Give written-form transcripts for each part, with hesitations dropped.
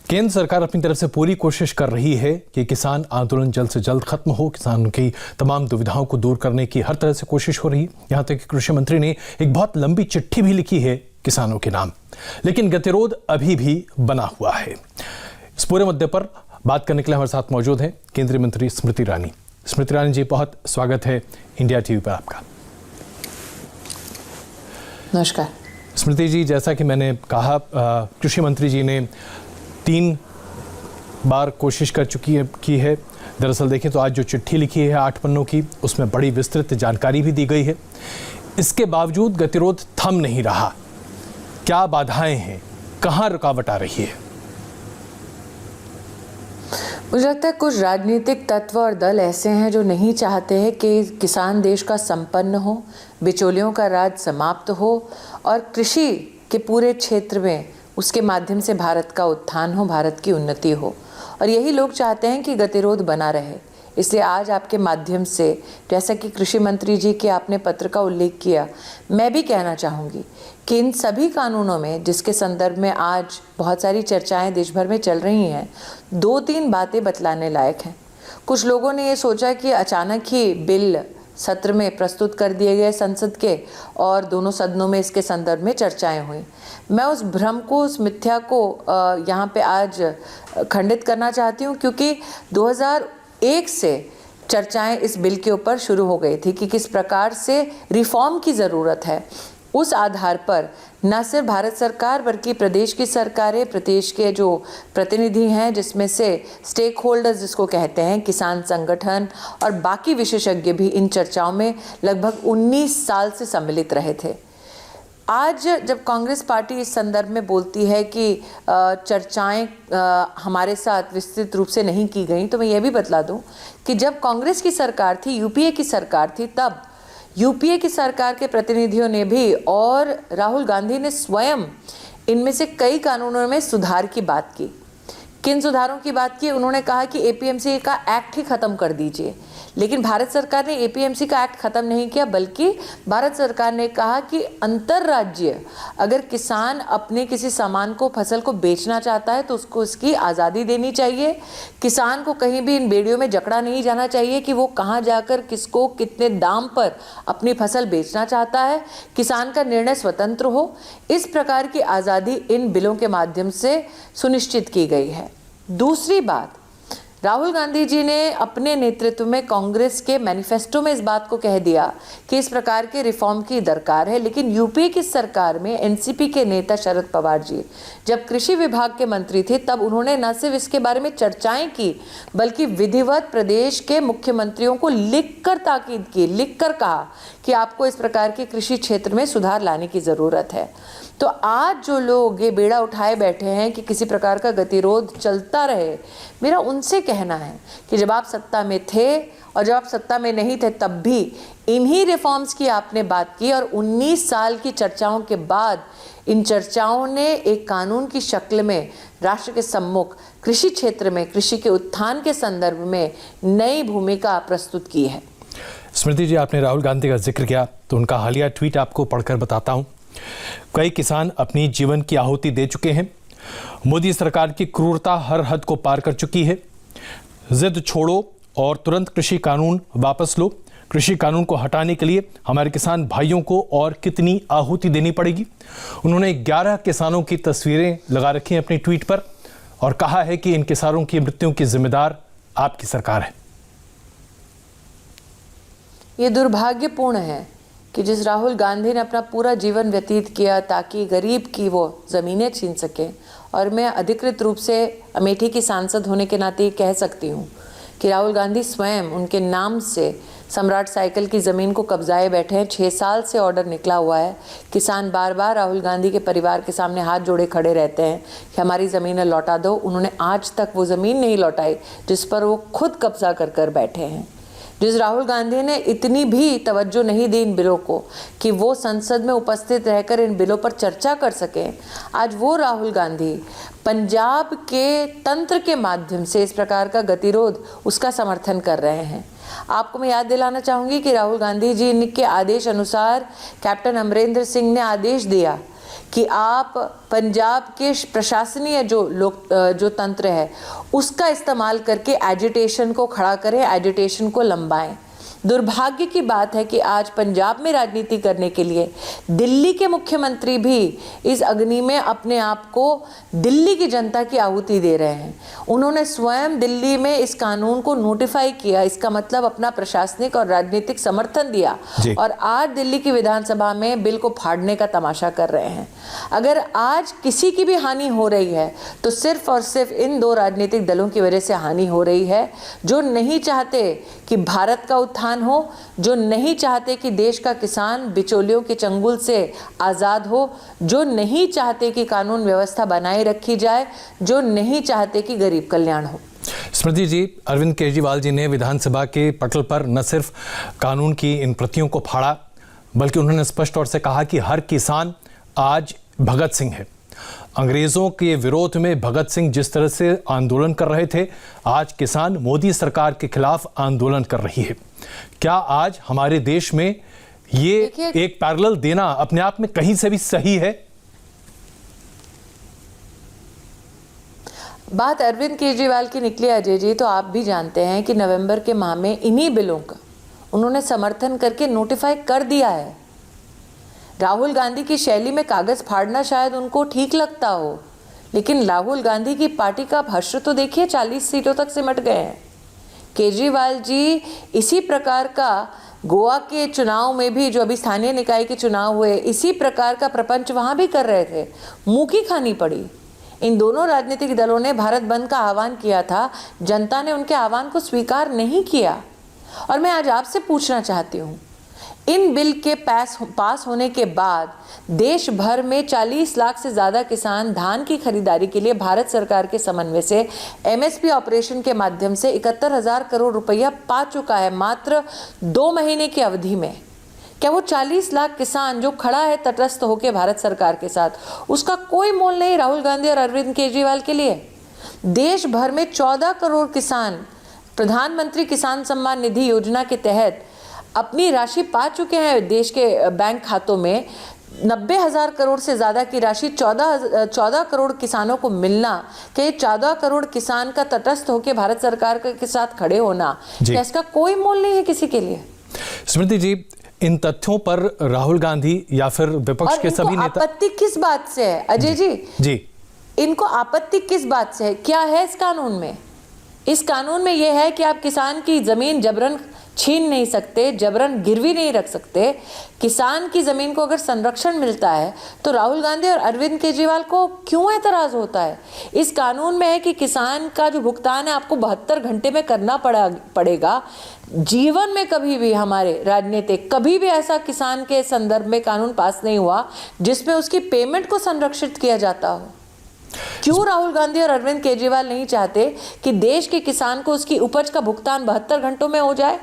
केंद्र सरकार अपनी तरफ से पूरी कोशिश कर रही है कि किसान आंदोलन जल्द से जल्द खत्म हो। किसानों की तमाम दुविधाओं को दूर करने की हर तरह से कोशिश हो रही है। यहाँ तक कि कृषि मंत्री ने एक बहुत लंबी चिट्ठी भी लिखी है किसानों के नाम, लेकिन गतिरोध अभी भी बना हुआ है। इस पूरे मुद्दे पर बात करने के लिए हमारे साथ मौजूद हैं केंद्रीय मंत्री स्मृति ईरानी। स्मृति ईरानी जी, बहुत स्वागत है इंडिया टीवी पर आपका। नमस्कार। स्मृति जी, जैसा कि मैंने कहा, कृषि मंत्री जी ने 3 बार कोशिश कर की है। दरअसल देखें तो आज जो चिट्ठी लिखी है 8 पन्नों की, उसमें बड़ी विस्तृत जानकारी भी दी गई है। इसके बावजूद गतिरोध थम नहीं रहा। क्या बाधाएं हैं, कहाँ रुकावट आ रही है? मुझे लगता है कुछ राजनीतिक तत्व और दल ऐसे हैं जो नहीं चाहते हैं कि किसान देश का संपन्न हो, बिचौलियों का राज समाप्त हो और कृषि के पूरे क्षेत्र में उसके माध्यम से भारत का उत्थान हो, भारत की उन्नति हो। और यही लोग चाहते हैं कि गतिरोध बना रहे। इसलिए आज आपके माध्यम से, जैसा कि कृषि मंत्री जी के आपने पत्र का उल्लेख किया, मैं भी कहना चाहूँगी कि इन सभी कानूनों में, जिसके संदर्भ में आज बहुत सारी चर्चाएं देश भर में चल रही हैं, 2-3 बातें बतलाने लायक हैं। कुछ लोगों ने ये सोचा कि अचानक ही बिल सत्र में प्रस्तुत कर दिए गए संसद के और दोनों सदनों में इसके संदर्भ में चर्चाएं हुई। मैं उस भ्रम को, उस मिथ्या को यहाँ पे आज खंडित करना चाहती हूँ, क्योंकि 2001 से चर्चाएं इस बिल के ऊपर शुरू हो गई थी कि किस प्रकार से रिफॉर्म की ज़रूरत है। उस आधार पर न सिर्फ भारत सरकार बल्कि प्रदेश की सरकारें, प्रदेश के जो प्रतिनिधि हैं, जिसमें से स्टेक होल्डर्स जिसको कहते हैं, किसान संगठन और बाकी विशेषज्ञ भी इन चर्चाओं में लगभग 19 साल से सम्मिलित रहे थे। आज जब कांग्रेस पार्टी इस संदर्भ में बोलती है कि चर्चाएं हमारे साथ विस्तृत रूप से नहीं की गई, तो मैं ये भी बतला दूं कि जब कांग्रेस की सरकार थी, यूपीए की सरकार थी, तब यूपीए की सरकार के प्रतिनिधियों ने भी और राहुल गांधी ने स्वयं इनमें से कई कानूनों में सुधार की बात की। किन सुधारों की बात की? उन्होंने कहा कि एपीएमसी का एक्ट ही ख़त्म कर दीजिए। लेकिन भारत सरकार ने एपीएमसी का एक्ट ख़त्म नहीं किया, बल्कि भारत सरकार ने कहा कि अंतर्राज्यीय अगर किसान अपने किसी सामान को, फसल को बेचना चाहता है तो उसको इसकी आज़ादी देनी चाहिए। किसान को कहीं भी इन बेड़ियों में जकड़ा नहीं जाना चाहिए कि वो कहाँ जाकर किसको कितने दाम पर अपनी फसल बेचना चाहता है। किसान का निर्णय स्वतंत्र हो। इस प्रकार की आज़ादी इन बिलों के माध्यम से सुनिश्चित की गई है। दूसरी बात, राहुल गांधी जी ने अपने नेतृत्व में कांग्रेस के मैनिफेस्टो में इस बात को कह दिया कि इस प्रकार के रिफॉर्म की दरकार है। लेकिन यूपीए की सरकार में एनसीपी के नेता शरद पवार जी जब कृषि विभाग के मंत्री थे, तब उन्होंने न सिर्फ इसके बारे में चर्चाएं की, बल्कि विधिवत प्रदेश के मुख्यमंत्रियों को लिखकर ताकीद की, लिखकर कहा कि आपको इस प्रकार के कृषि क्षेत्र में सुधार लाने की ज़रूरत है। तो आज जो लोग ये बेड़ा उठाए बैठे हैं कि किसी प्रकार का गतिरोध चलता रहे, मेरा उनसे कहना है कि जब आप सत्ता में थे और जब आप सत्ता में नहीं थे, तब भी इन्हीं रिफॉर्म्स की आपने बात की और 19 साल की चर्चाओं के बाद इन चर्चाओं ने एक कानून की शक्ल में राष्ट्र के सम्मुख कृषि क्षेत्र में, कृषि के उत्थान के संदर्भ में नई भूमिका प्रस्तुत की है। स्मृति जी, आपने राहुल गांधी का जिक्र किया तो उनका हालिया ट्वीट आपको पढ़कर बताता हूँ। कई किसान अपनी जीवन की आहुति दे चुके हैं। मोदी सरकार की क्रूरता हर हद को पार कर चुकी है। जिद छोड़ो और तुरंत कृषि कानून वापस लो। कृषि कानून को हटाने के लिए हमारे किसान भाइयों को और कितनी आहुति देनी पड़ेगी। उन्होंने 11 किसानों की तस्वीरें लगा रखी हैं अपनी ट्वीट पर और कहा है कि इन किसानों की मृत्यु की जिम्मेदार आपकी सरकार है। ये दुर्भाग्यपूर्ण है कि जिस राहुल गांधी ने अपना पूरा जीवन व्यतीत किया ताकि गरीब की वो ज़मीनें छीन सके, और मैं अधिकृत रूप से अमेठी की सांसद होने के नाते कह सकती हूँ कि राहुल गांधी स्वयं उनके नाम से सम्राट साइकिल की ज़मीन को कब्जाए बैठे हैं। 6 साल से ऑर्डर निकला हुआ है। किसान बार बार राहुल गांधी के परिवार के सामने हाथ जोड़े खड़े रहते हैं कि हमारी ज़मीनें लौटा दो। उन्होंने आज तक वो ज़मीन नहीं लौटाई जिस पर वो खुद कब्जा कर बैठे हैं। जिस राहुल गांधी ने इतनी भी तवज्जो नहीं दी इन बिलों को कि वो संसद में उपस्थित रहकर इन बिलों पर चर्चा कर सकें, आज वो राहुल गांधी पंजाब के तंत्र के माध्यम से इस प्रकार का गतिरोध, उसका समर्थन कर रहे हैं। आपको मैं याद दिलाना चाहूँगी कि राहुल गांधी जी के आदेश अनुसार कैप्टन अमरिंदर सिंह ने आदेश दिया कि आप पंजाब के प्रशासनीय जो तंत्र है उसका इस्तेमाल करके एजिटेशन को खड़ा करें, एजिटेशन को लंबाएं। दुर्भाग्य की बात है कि आज पंजाब में राजनीति करने के लिए दिल्ली के मुख्यमंत्री भी इस अग्नि में अपने आप को दिल्ली की जनता की आहुति दे रहे हैं। उन्होंने स्वयं दिल्ली में इस कानून को नोटिफाई किया, इसका मतलब अपना प्रशासनिक और राजनीतिक समर्थन दिया, और आज दिल्ली की विधानसभा में बिल को फाड़ने का तमाशा कर रहे हैं। अगर आज किसी की भी हानि हो रही है तो सिर्फ और सिर्फ इन दो राजनीतिक दलों की वजह से हानि हो रही है, जो नहीं चाहते कि भारत का उत्थान हो, जो नहीं चाहते कि देश का किसान बिचौलियों के चंगुल से आज़ाद हो, जो नहीं चाहते कि कानून व्यवस्था बनाए रखी जाए, जो नहीं चाहते कि गरीब कल्याण हो। स्मृति जी, अरविंद केजरीवाल जी ने विधानसभा के पटल पर न सिर्फ कानून की इन प्रतियों को फाड़ा, बल्कि उन्होंने स्पष्ट तौर से कहा कि हर किसान आज भगत सिंह है। अंग्रेजों के विरोध में भगत सिंह जिस तरह से आंदोलन कर रहे थे, आज किसान मोदी सरकार के खिलाफ आंदोलन कर रही है। क्या आज हमारे देश में ये एक पैरेलल देना अपने आप में कहीं से भी सही है? बात अरविंद केजरीवाल की निकली अजय जी, तो आप भी जानते हैं कि नवंबर के माह में इन्हीं बिलों का उन्होंने समर्थन करके नोटिफाई कर दिया है। राहुल गांधी की शैली में कागज फाड़ना शायद उनको ठीक लगता हो, लेकिन राहुल गांधी की पार्टी का हश्र तो देखिए 40 सीटों तक सिमट गए हैं। केजरीवाल जी इसी प्रकार का गोवा के चुनाव में भी, जो अभी स्थानीय निकाय के चुनाव हुए, इसी प्रकार का प्रपंच वहां भी कर रहे थे, मुंह की खानी पड़ी। इन दोनों राजनीतिक दलों ने भारत बंद का आह्वान किया था, जनता ने उनके आह्वान को स्वीकार नहीं किया। और मैं आज आपसे पूछना चाहती हूँ, इन बिल के पास होने के बाद देश भर में 40 लाख से ज़्यादा किसान धान की खरीदारी के लिए भारत सरकार के समन्वय से एमएसपी ऑपरेशन के माध्यम से 71,000 करोड़ रुपया पा चुका है मात्र 2 महीने की अवधि में। क्या वो 40 लाख किसान जो खड़ा है तटस्थ होकर भारत सरकार के साथ, उसका कोई मोल नहीं राहुल गांधी और अरविंद केजरीवाल के लिए? देश भर में 14 करोड़ किसान प्रधानमंत्री किसान सम्मान निधि योजना के तहत अपनी राशि पा चुके हैं। देश के बैंक खातों में 90,000 करोड़ से ज़्यादा की राशि 14 करोड़ किसानों को मिलना, कि 14 करोड़ किसान का तटस्थ होकर भारत सरकार के साथ खड़े होना, क्या इसका कोई मोल नहीं है किसी के लिए? स्मृति जी, इन तथ्यों पर राहुल गांधी या फिर विपक्ष के सभी नेता, आपत्ति किस बात से है अजय जी? इनको आपत्ति किस बात से है? क्या है इस कानून में? इस कानून में यह है कि आप किसान की जमीन जबरन छीन नहीं सकते, जबरन गिरवी नहीं रख सकते। किसान की जमीन को अगर संरक्षण मिलता है तो राहुल गांधी और अरविंद केजरीवाल को क्यों एतराज होता है? इस कानून में है कि किसान का जो भुगतान है आपको 72 घंटे में करना पड़ेगा। जीवन में कभी भी हमारे राजनीतिक कभी भी ऐसा किसान के संदर्भ में कानून पास नहीं हुआ जिसमें उसकी पेमेंट को संरक्षित किया जाता हो। क्यों राहुल गांधी और अरविंद केजरीवाल नहीं चाहते कि देश के किसान को उसकी उपज का भुगतान 72 घंटों में हो जाए?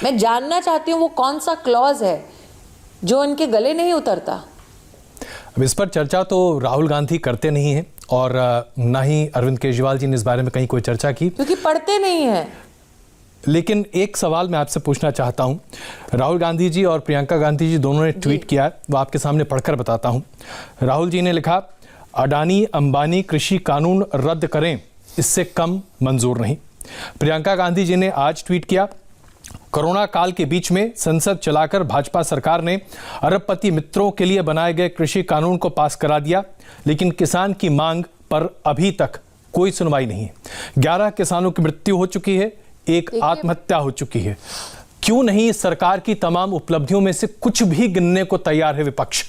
मैं जानना चाहती हूँ वो कौन सा क्लॉज है जो इनके गले नहीं उतरता। अब इस पर चर्चा तो राहुल गांधी करते नहीं हैं और ना ही अरविंद केजरीवाल जी ने इस बारे में कहीं कोई चर्चा की, क्योंकि पढ़ते नहीं हैं। लेकिन एक सवाल मैं आपसे पूछना चाहता हूं। राहुल गांधी जी और प्रियंका गांधी जी दोनों ने ट्वीट किया है, वो आपके सामने पढ़कर बताता हूं। राहुल जी ने लिखा, अडानी अंबानी कृषि कानून रद्द करें, इससे कम मंजूर नहीं। प्रियंका गांधी जी ने आज ट्वीट किया, कोरोना काल के बीच में संसद चलाकर भाजपा सरकार ने अरबपति मित्रों के लिए बनाए गए कृषि कानून को पास करा दिया, लेकिन किसान की मांग पर अभी तक कोई सुनवाई नहीं है। 11 किसानों की मृत्यु हो चुकी है, एक आत्महत्या हो चुकी है। क्यों नहीं सरकार की तमाम उपलब्धियों में से कुछ भी गिनने को तैयार है विपक्ष?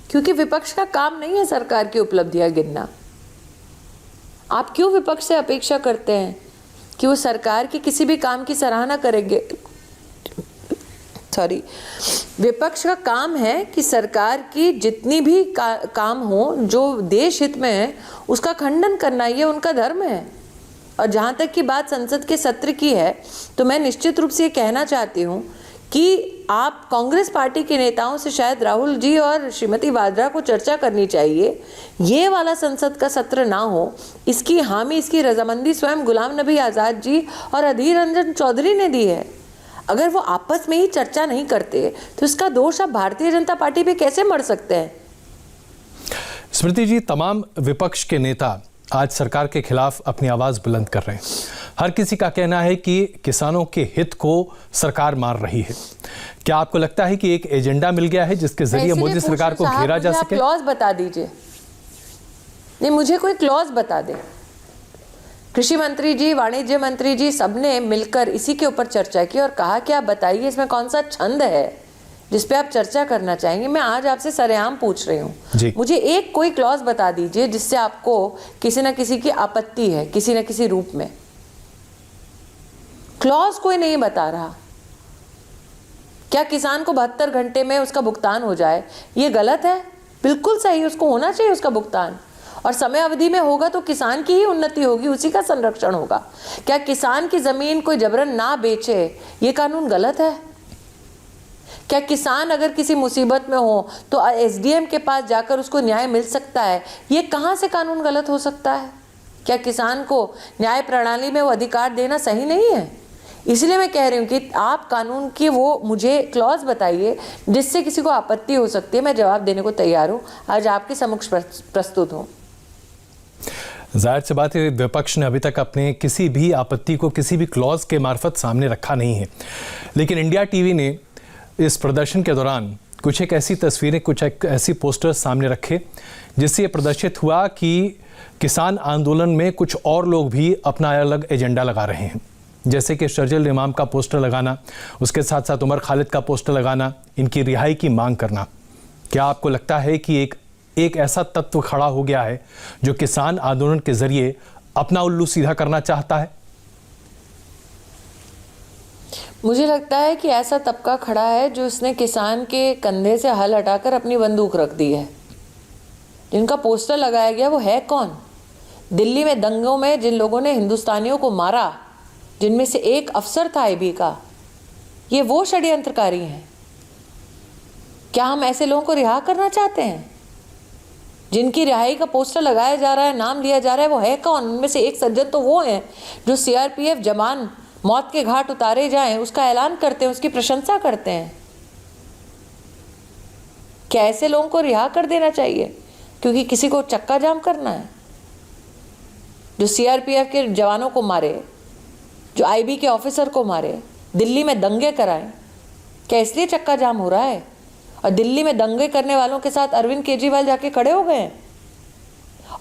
क्योंकि विपक्ष का काम नहीं है सरकार की उपलब्धियां गिनना। आप क्यों विपक्ष से अपेक्षा करते हैं कि वो सरकार के किसी भी काम की सराहना करेंगे? विपक्ष का काम है कि सरकार की जितनी भी काम हो जो देश हित में है उसका खंडन करना, ये उनका धर्म है। और जहाँ तक की बात संसद के सत्र की है, तो मैं निश्चित रूप से ये कहना चाहती हूँ कि आप कांग्रेस पार्टी के नेताओं से शायद राहुल जी और श्रीमती वाड्रा को चर्चा करनी चाहिए। ये वाला संसद का सत्र ना हो, इसकी हामी, इसकी रजामंदी स्वयं गुलाम नबी आज़ाद जी और अधीर रंजन चौधरी ने दी है। अगर वो आपस में ही चर्चा नहीं करते तो इसका दोष आप भारतीय जनता पार्टी पे कैसे मढ़ सकते हैं? स्मृति जी, तमाम विपक्ष के नेता आज सरकार के खिलाफ अपनी आवाज बुलंद कर रहे हैं। हर किसी का कहना है कि किसानों के हित को सरकार मार रही है। क्या आपको लगता है कि एक एजेंडा मिल गया है जिसके जरिए मोदी सरकार को घेरा जा सके? क्लॉज बता दीजिए। नहीं, मुझे कोई क्लॉज बता दे। कृषि मंत्री जी, वाणिज्य मंत्री जी, सबने मिलकर इसी के ऊपर चर्चा की और कहा कि आप बताइए इसमें कौन सा छंद है जिस पे आप चर्चा करना चाहेंगे। मैं आज आपसे सरेआम पूछ रही हूँ, मुझे एक कोई क्लॉज बता दीजिए जिससे आपको किसी न किसी की आपत्ति है, किसी न किसी रूप में। क्लॉज कोई नहीं बता रहा। क्या किसान को 72 घंटे में उसका भुगतान हो जाए ये गलत है? बिल्कुल सही, उसको होना चाहिए उसका भुगतान, और समय अवधि में होगा तो किसान की ही उन्नति होगी, उसी का संरक्षण होगा। क्या किसान की जमीन कोई जबरन ना बेचे ये कानून गलत है? क्या किसान अगर किसी मुसीबत में हो तो एसडीएम के पास जाकर उसको न्याय मिल सकता है? ये कहाँ से कानून गलत हो सकता है? क्या किसान को न्याय प्रणाली में वो अधिकार देना सही नहीं है? इसलिए मैं कह रही हूँ कि आप कानून की वो मुझे क्लॉज बताइए जिससे किसी को आपत्ति हो सकती है। मैं जवाब देने को तैयार हूँ, आज आपके समक्ष प्रस्तुत हूँ। जाहिर सी बात है, विपक्ष ने अभी तक अपने किसी भी आपत्ति को किसी भी क्लॉज के मार्फत सामने रखा नहीं है, लेकिन इंडिया टीवी ने इस प्रदर्शन के दौरान कुछ एक ऐसी तस्वीरें, कुछ एक ऐसी पोस्टर्स सामने रखे जिससे ये प्रदर्शित हुआ कि किसान आंदोलन में कुछ और लोग भी अपना अलग एजेंडा लगा रहे हैं, जैसे कि शर्जिल इमाम का पोस्टर लगाना, उसके साथ साथ उमर खालिद का पोस्टर लगाना, इनकी रिहाई की मांग करना। क्या आपको लगता है कि एक ऐसा तत्व खड़ा हो गया है जो किसान आंदोलन के जरिए अपना उल्लू सीधा करना चाहता है? मुझे लगता है कि ऐसा तबका खड़ा है जो इसने किसान के कंधे से हल हटाकर अपनी बंदूक रख दी है। जिनका पोस्टर लगाया गया वो है कौन? दिल्ली में दंगों में जिन लोगों ने हिंदुस्तानियों को मारा, जिनमें से एक अफसर था आईबी का, ये वो षड्यंत्रकारी हैं। क्या हम ऐसे लोगों को रिहा करना चाहते हैं? जिनकी रिहाई का पोस्टर लगाया जा रहा है, नाम लिया जा रहा है, वो है कौन? उनमें से एक सज्जन तो वो हैं जो सीआरपीएफ जवान मौत के घाट उतारे जाएं उसका ऐलान करते हैं, उसकी प्रशंसा करते हैं। क्या ऐसे लोगों को रिहा कर देना चाहिए क्योंकि किसी को चक्का जाम करना है? जो सीआरपीएफ के जवानों को मारे, जो आईबी के ऑफिसर को मारे, दिल्ली में दंगे कराएं, क्या इसलिए चक्का जाम हो रहा है? और दिल्ली में दंगे करने वालों के साथ अरविंद केजरीवाल जाके खड़े हो गए हैं।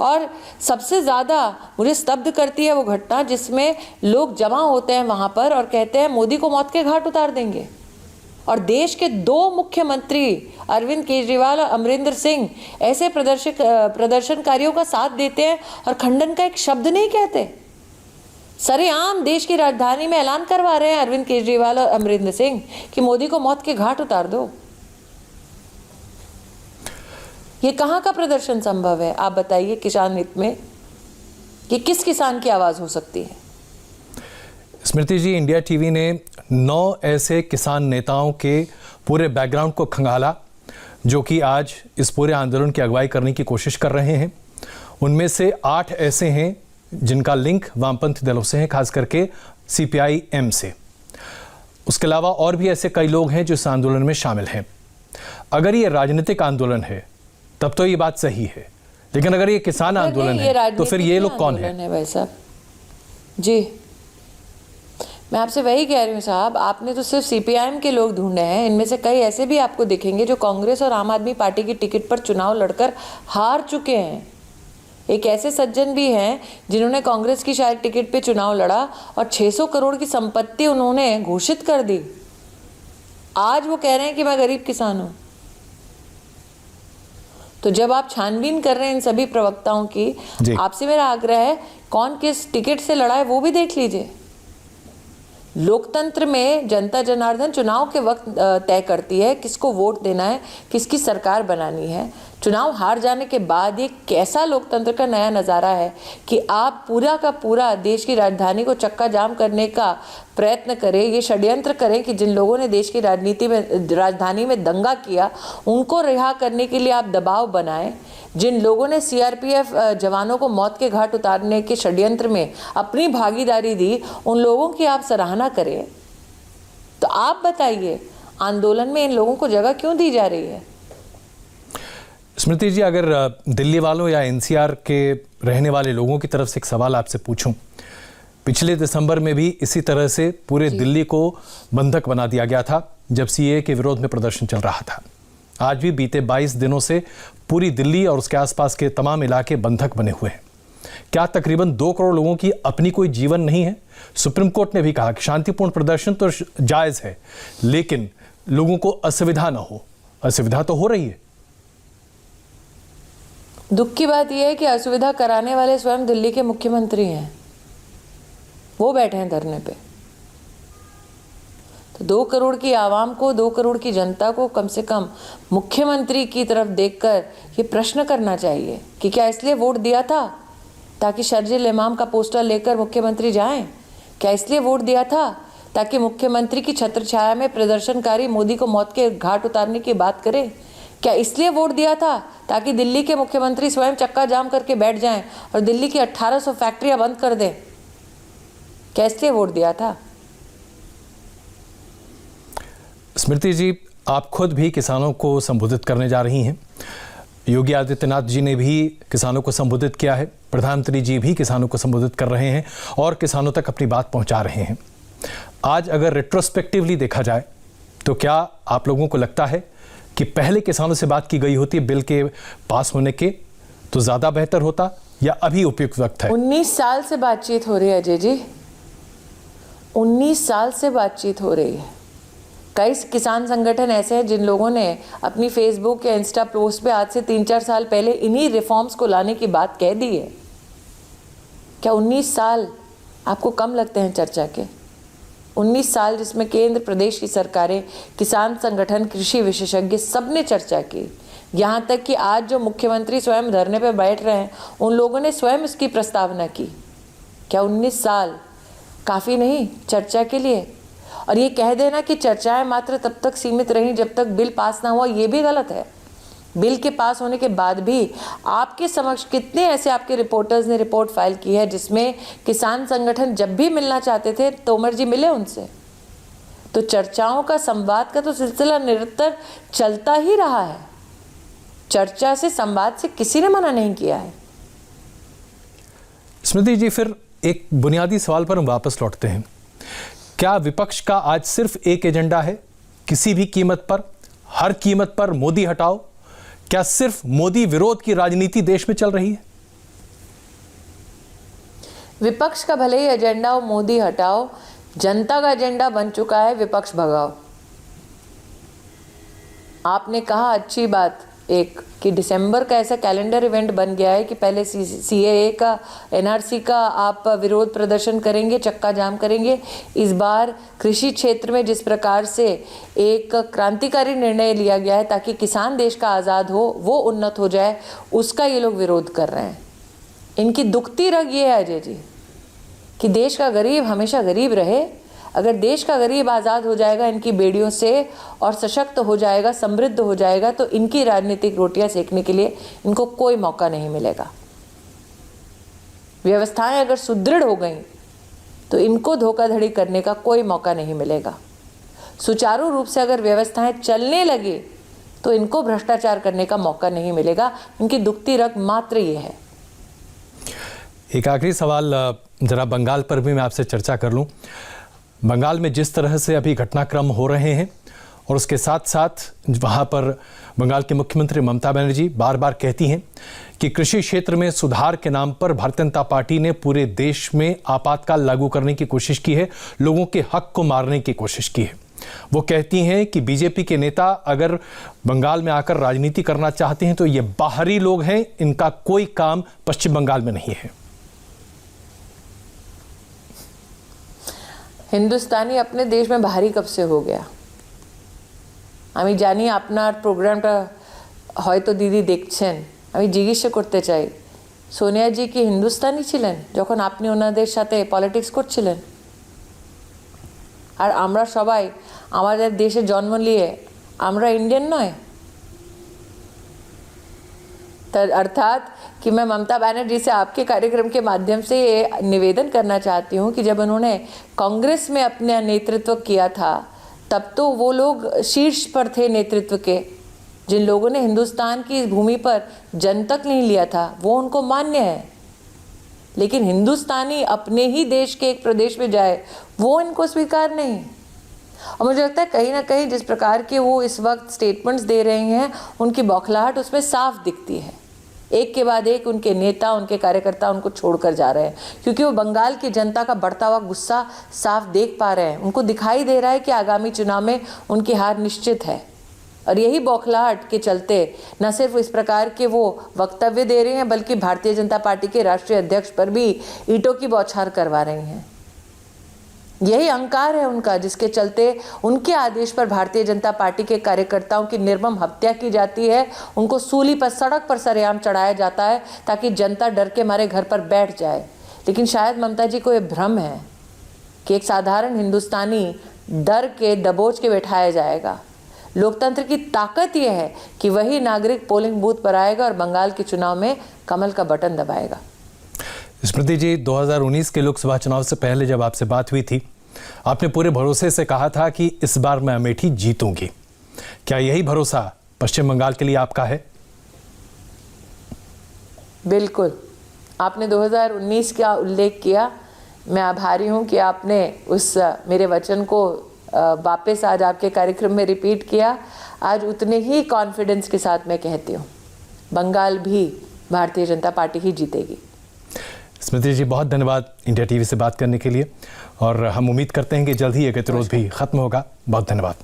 और सबसे ज़्यादा मुझे स्तब्ध करती है वो घटना जिसमें लोग जमा होते हैं वहाँ पर और कहते हैं मोदी को मौत के घाट उतार देंगे, और देश के 2 मुख्यमंत्री अरविंद केजरीवाल और अमरिंदर सिंह ऐसे प्रदर्शनकारियों का साथ देते हैं और खंडन का एक शब्द नहीं कहते। सरेआम देश की राजधानी में ऐलान करवा रहे हैं अरविंद केजरीवाल और अमरिंदर सिंह कि मोदी को मौत के घाट उतार दो। ये कहाँ का प्रदर्शन संभव है? आप बताइए। किसान हित में ये किस किसान की आवाज़ हो सकती है? स्मृति जी, इंडिया टीवी ने 9 ऐसे किसान नेताओं के पूरे बैकग्राउंड को खंगाला जो कि आज इस पूरे आंदोलन की अगुवाई करने की कोशिश कर रहे हैं। उनमें से 8 ऐसे हैं जिनका लिंक वामपंथी दलों से है, खास करके CPI-M से। उसके अलावा और भी ऐसे कई लोग हैं जो इस आंदोलन में शामिल हैं। अगर ये राजनीतिक आंदोलन है तब तो ये बात सही है, लेकिन अगर ये किसान आंदोलन है तो फिर ये लोग कौन है? भाई साहब जी, मैं आपसे वही कह रही हूँ साहब, आपने तो सिर्फ CPI-M के लोग ढूंढे हैं। इनमें से कई ऐसे भी आपको दिखेंगे जो कांग्रेस और आम आदमी पार्टी की टिकट पर चुनाव लड़कर हार चुके हैं। एक ऐसे सज्जन भी हैं जिन्होंने कांग्रेस की शायद टिकट पे चुनाव लड़ा और 600 करोड़ की संपत्ति उन्होंने घोषित कर दी। आज वो कह रहे हैं कि मैं गरीब किसान हूँ। तो जब आप छानबीन कर रहे हैं इन सभी प्रवक्ताओं की, आपसे मेरा आग्रह है कौन किस टिकट से लड़ा है वो भी देख लीजिए। लोकतंत्र में जनता जनार्दन चुनाव के वक्त तय करती है किसको वोट देना है, किसकी सरकार बनानी है। चुनाव हार जाने के बाद ये कैसा लोकतंत्र का नया नज़ारा है कि आप पूरा का पूरा देश की राजधानी को चक्का जाम करने का प्रयत्न करें, ये षड्यंत्र करें कि जिन लोगों ने देश की राजधानी में दंगा किया उनको रिहा करने के लिए आप दबाव बनाएं। जिन लोगों ने CRPF जवानों को मौत के घाट उतारने के षड्यंत्र में अपनी भागीदारी दी, उन लोगों की आप सराहना करें। तो आप बताइए, आंदोलन में इन लोगों को जगह क्यों दी जा रही है? स्मृति जी, अगर दिल्ली वालों या एनसीआर के रहने वाले लोगों की तरफ से एक सवाल आपसे पूछूं, पिछले दिसंबर में भी इसी तरह से पूरे दिल्ली को बंधक बना दिया गया था जब सीएए के विरोध में प्रदर्शन चल रहा था। आज भी बीते 22 दिनों से पूरी दिल्ली और उसके आसपास के तमाम इलाके बंधक बने हुए हैं। क्या तकरीबन 2 करोड़ लोगों की अपनी कोई जीवन नहीं है? सुप्रीम कोर्ट ने भी कहा कि शांतिपूर्ण प्रदर्शन तो जायज है, लेकिन लोगों को असुविधा ना हो। असुविधा तो हो रही है। दुख की बात यह है कि असुविधा कराने वाले स्वयं दिल्ली के मुख्यमंत्री हैं। वो बैठे हैं धरने पे। तो 2 करोड़ की आवाम को, 2 करोड़ की जनता को कम से कम मुख्यमंत्री की तरफ देखकर ये प्रश्न करना चाहिए कि क्या इसलिए वोट दिया था ताकि शर्जील इमाम का पोस्टर लेकर मुख्यमंत्री जाएं? क्या इसलिए वोट दिया था ताकि मुख्यमंत्री की छत्रछाया में प्रदर्शनकारी मोदी को मौत के घाट उतारने की बात करें? क्या इसलिए वोट दिया था ताकि दिल्ली के मुख्यमंत्री स्वयं चक्का जाम करके बैठ जाएं और दिल्ली की 1800 फैक्ट्रियां बंद कर दें? क्या इसलिए वोट दिया था? स्मृति जी, आप खुद भी किसानों को संबोधित करने जा रही हैं। योगी आदित्यनाथ जी ने भी किसानों को संबोधित किया है, प्रधानमंत्री जी भी किसानों को संबोधित कर रहे हैं और किसानों तक अपनी बात पहुंचा रहे हैं। आज अगर रेट्रोस्पेक्टिवली देखा जाए तो क्या आप लोगों को लगता है कि पहले किसानों से बात की गई होती बिल के पास होने के तो ज़्यादा बेहतर होता, या अभी उपयुक्त वक्त है? 19 साल से बातचीत हो रही है अजय जी, 19 साल से बातचीत हो रही है। कई किसान संगठन ऐसे हैं जिन लोगों ने अपनी फेसबुक या इंस्टा पोस्ट पे आज से 3-4 साल पहले इन्हीं रिफॉर्म्स को लाने की बात कह दी है। क्या 19 साल आपको कम लगते हैं चर्चा के? 19 साल जिसमें केंद्र प्रदेश की सरकारें, किसान संगठन, कृषि विशेषज्ञ सब ने चर्चा की। यहाँ तक कि आज जो मुख्यमंत्री स्वयं धरने पर बैठ रहे हैं उन लोगों ने स्वयं इसकी प्रस्तावना की। क्या 19 साल काफ़ी नहीं चर्चा के लिए? और ये कह देना कि चर्चाएं मात्र तब तक सीमित रहीं जब तक बिल पास ना हुआ, ये भी गलत है। बिल के पास होने के बाद भी आपके समक्ष कितने ऐसे आपके रिपोर्टर्स ने रिपोर्ट फाइल की है जिसमें किसान संगठन जब भी मिलना चाहते थे तोमर जी मिले उनसे। तो चर्चाओं का, संवाद का तो सिलसिला निरंतर चलता ही रहा है। चर्चा से, संवाद से किसी ने मना नहीं किया है। स्मृति जी, फिर एक बुनियादी सवाल पर हम वापस लौटते हैं। क्या विपक्ष का आज सिर्फ एक एजेंडा है, किसी भी कीमत पर, हर कीमत पर मोदी हटाओ? क्या सिर्फ मोदी विरोध की राजनीति देश में चल रही है? विपक्ष का भले ही एजेंडा हो मोदी हटाओ, जनता का एजेंडा बन चुका है विपक्ष भगाओ। आपने कहा अच्छी बात एक कि दिसंबर का ऐसा कैलेंडर इवेंट बन गया है कि पहले सीएए का, एनआरसी का आप विरोध प्रदर्शन करेंगे, चक्का जाम करेंगे। इस बार कृषि क्षेत्र में जिस प्रकार से एक क्रांतिकारी निर्णय लिया गया है ताकि किसान देश का आज़ाद हो, वो उन्नत हो जाए, उसका ये लोग विरोध कर रहे हैं। इनकी दुखती रग ये है अजय जी कि देश का गरीब हमेशा गरीब रहे। अगर देश का गरीब आज़ाद हो जाएगा इनकी बेड़ियों से और सशक्त हो जाएगा, समृद्ध हो जाएगा, तो इनकी राजनीतिक रोटियां सेकने के लिए इनको कोई मौका नहीं मिलेगा। व्यवस्थाएं अगर सुदृढ़ हो गई तो इनको धोखाधड़ी करने का कोई मौका नहीं मिलेगा। सुचारू रूप से अगर व्यवस्थाएं चलने लगे तो इनको भ्रष्टाचार करने का मौका नहीं मिलेगा। इनकी दुखती रग मात्र ये है। एक आखिरी सवाल जरा बंगाल पर भी मैं आपसे चर्चा कर लूं। बंगाल में जिस तरह से अभी घटनाक्रम हो रहे हैं और उसके साथ साथ वहाँ पर बंगाल की मुख्यमंत्री ममता बनर्जी बार बार कहती हैं कि कृषि क्षेत्र में सुधार के नाम पर भारतीय जनता पार्टी ने पूरे देश में आपातकाल लागू करने की कोशिश की है, लोगों के हक को मारने की कोशिश की है। वो कहती हैं कि बीजेपी के नेता अगर बंगाल में आकर राजनीति करना चाहते हैं तो ये बाहरी लोग हैं, इनका कोई काम पश्चिम बंगाल में नहीं है। हिंदुस्तानी अपने देश में बाहरी कब से हो गया? আমি জানি আপনার প্রোগ্রামটা হয়তো দিদি দেখছেন। আমি জিজ্ঞাসা করতে চাই, সোনিয়া জি কি হিন্দুস্তানি ছিলেন যখন আপনি ওনাদের সাথে পলিটিক্স করছিলেন? আর আমরা সবাই আমাদের দেশে জন্ম নিয়ে আমরা इंडियन নয়? अर्थात कि मैं ममता बनर्जी से आपके कार्यक्रम के माध्यम से ये निवेदन करना चाहती हूँ कि जब उन्होंने कांग्रेस में अपना नेतृत्व किया था तब तो वो लोग शीर्ष पर थे नेतृत्व के, जिन लोगों ने हिंदुस्तान की इस भूमि पर जन तक नहीं लिया था, वो उनको मान्य है। लेकिन हिंदुस्तानी अपने ही देश के एक प्रदेश में जाए, वो इनको स्वीकार नहीं। और मुझे लगता है कहीं ना कहीं जिस प्रकार के वो इस वक्त स्टेटमेंट्स दे रहे हैं, उनकी बौखलाहट उसमें साफ दिखती है। एक के बाद एक उनके नेता, उनके कार्यकर्ता उनको छोड़कर जा रहे हैं, क्योंकि वो बंगाल की जनता का बढ़ता हुआ गुस्सा साफ देख पा रहे हैं। उनको दिखाई दे रहा है कि आगामी चुनाव में उनकी हार निश्चित है। और यही बौखलाहट के चलते न सिर्फ इस प्रकार के वो वक्तव्य दे रहे हैं, बल्कि भारतीय जनता पार्टी के राष्ट्रीय अध्यक्ष पर भी ईंटों की बौछार करवा रही हैं। यही अहंकार है उनका, जिसके चलते उनके आदेश पर भारतीय जनता पार्टी के कार्यकर्ताओं की निर्मम हत्या की जाती है। उनको सूली पर, सड़क पर सरेआम चढ़ाया जाता है, ताकि जनता डर के मारे घर पर बैठ जाए। लेकिन शायद ममता जी को यह भ्रम है कि एक साधारण हिंदुस्तानी डर के दबोच के बैठाया जाएगा। लोकतंत्र की ताकत यह है कि वही नागरिक पोलिंग बूथ पर आएगा और बंगाल के चुनाव में कमल का बटन दबाएगा। स्मृति जी, 2019 के लोकसभा चुनाव से पहले जब आपसे बात हुई थी, आपने पूरे भरोसे से कहा था कि इस बार मैं अमेठी जीतूंगी। क्या यही भरोसा पश्चिम बंगाल के लिए आपका है? बिल्कुल। आपने 2019 का उल्लेख किया। मैं आभारी हूं कि आपने उस मेरे वचन को वापस आज आपके कार्यक्रम में रिपीट किया। आज उतने ही कॉन्फिडेंस के साथ मैं कहती हूँ, बंगाल भी भारतीय जनता पार्टी ही जीतेगी। स्मृति जी, बहुत धन्यवाद इंडिया टीवी से बात करने के लिए, और हम उम्मीद करते हैं कि जल्द ही ये गतिरोध भी खत्म होगा। बहुत धन्यवाद।